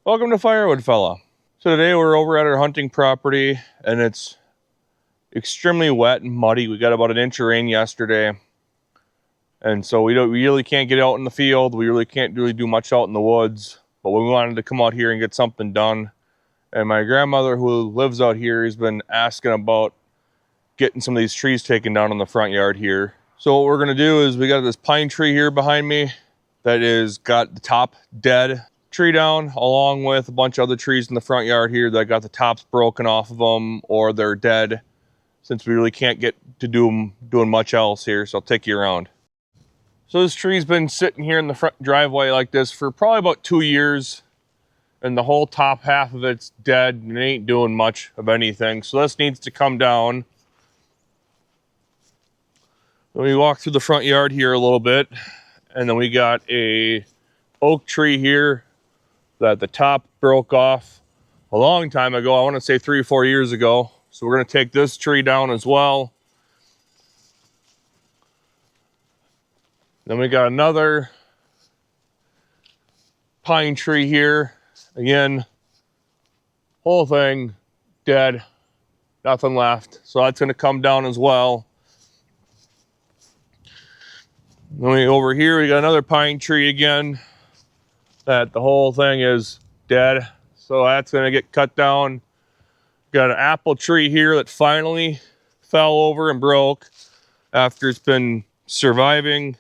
Welcome to Firewood, fella. So today we're over at our hunting property and it's extremely wet and muddy. We got about an inch of rain yesterday. And so we really can't get out in the field. We really can't really do much out in the woods. But we wanted to come out here and get something done. And my grandmother, who lives out here, has been asking about getting some of these trees taken down in the front yard here. So what we're gonna do is we got this pine tree here behind me that is got the top dead tree down, along with a bunch of other trees in the front yard here that got the tops broken off of them or they're dead, since we really can't get to doing much else here. So I'll take you around. So this tree's been sitting here in the front driveway like this for probably about 2 years, and the whole top half of it's dead and it ain't doing much of anything. So this needs to come down. Then we walk through the front yard here a little bit, and then we got a oak tree here that the top broke off a long time ago. I want to say 3 or 4 years ago. So we're going to take this tree down as well. Then we got another pine tree here. Again, whole thing dead, nothing left. So that's going to come down as well. Then over here we got another pine tree again that the whole thing is dead. So that's going to get cut down. Got an apple tree here that finally fell over and broke after it's been surviving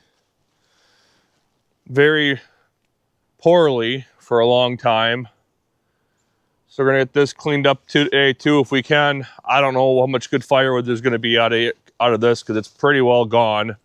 very poorly for a long time. So we're gonna get this cleaned up today too if we can. I don't know how much good firewood there's gonna be out of this because it's pretty well gone.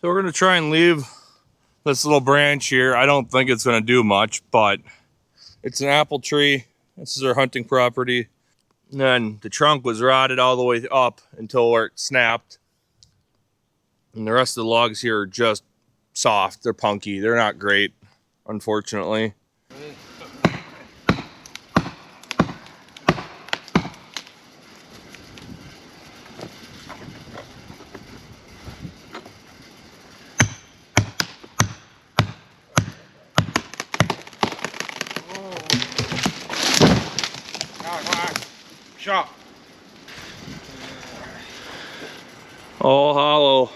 So we're gonna try and leave this little branch here. I don't think it's gonna do much, but it's an apple tree. This is our hunting property. And then the trunk was rotted all the way up until where it snapped. And the rest of the logs here are just soft. They're punky. They're not great, unfortunately. Shot. All hollow.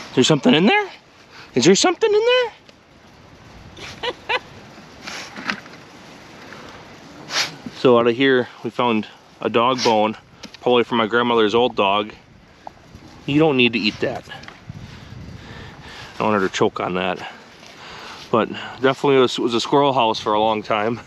Is there something in there? Is there something in there? So out of here, we found a dog bone, probably from my grandmother's old dog. You don't need to eat that. I don't want her to choke on that. But definitely was a squirrel house for a long time.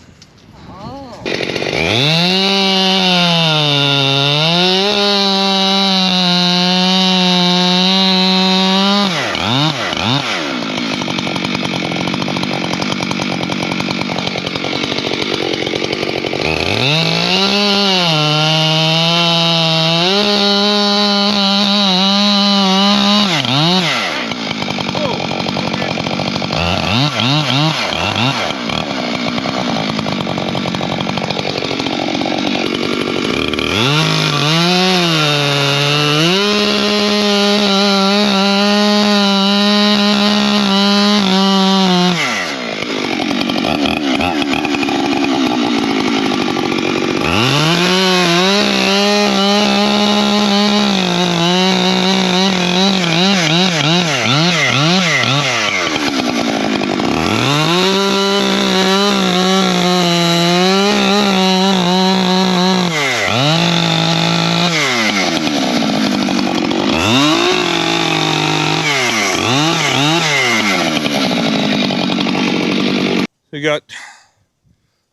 We got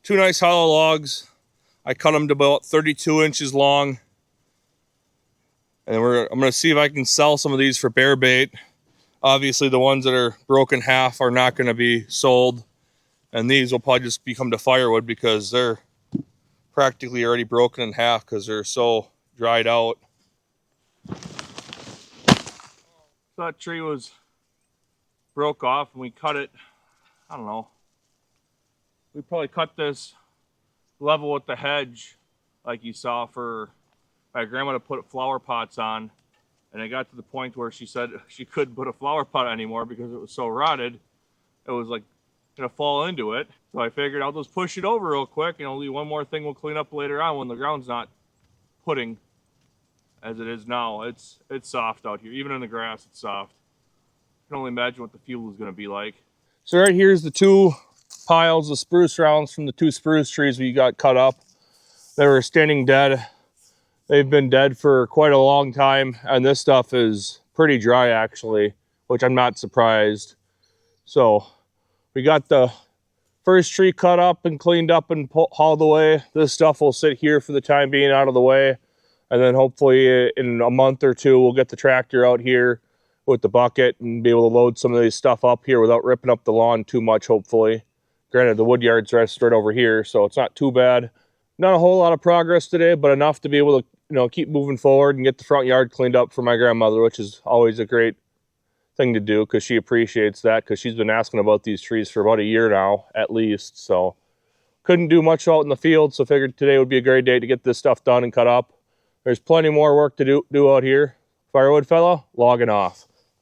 two nice hollow logs. I cut them to about 32 inches long. And I'm gonna see if I can sell some of these for bear bait. Obviously the ones that are broken half are not gonna be sold. And these will probably just become to firewood because they're practically already broken in half because they're so dried out. So that tree broke off and we cut it, I don't know. We probably cut this level with the hedge like you saw for my grandma to put flower pots on. And it got to the point where she said she couldn't put a flower pot anymore because it was so rotted. It was like gonna fall into it. So I figured I'll just push it over real quick and only one more thing we'll clean up later on when the ground's not pudding as it is now. It's soft out here. Even in the grass, it's soft. I can only imagine what the fuel is gonna be like. So right here's the two piles of spruce rounds from the two spruce trees we got cut up. They were standing dead. They've been dead for quite a long time, and this stuff is pretty dry actually, which I'm not surprised. So we got the first tree cut up and cleaned up and hauled away. This stuff will sit here for the time being out of the way, and then hopefully in a month or two we'll get the tractor out here with the bucket and be able to load some of this stuff up here without ripping up the lawn too much, hopefully. Granted, the wood yard's right over here, so it's not too bad. Not a whole lot of progress today, but enough to be able to, keep moving forward and get the front yard cleaned up for my grandmother, which is always a great thing to do because she appreciates that, because she's been asking about these trees for about a year now, at least. So couldn't do much out in the field, so figured today would be a great day to get this stuff done and cut up. There's plenty more work to do out here. Firewood fella, logging off.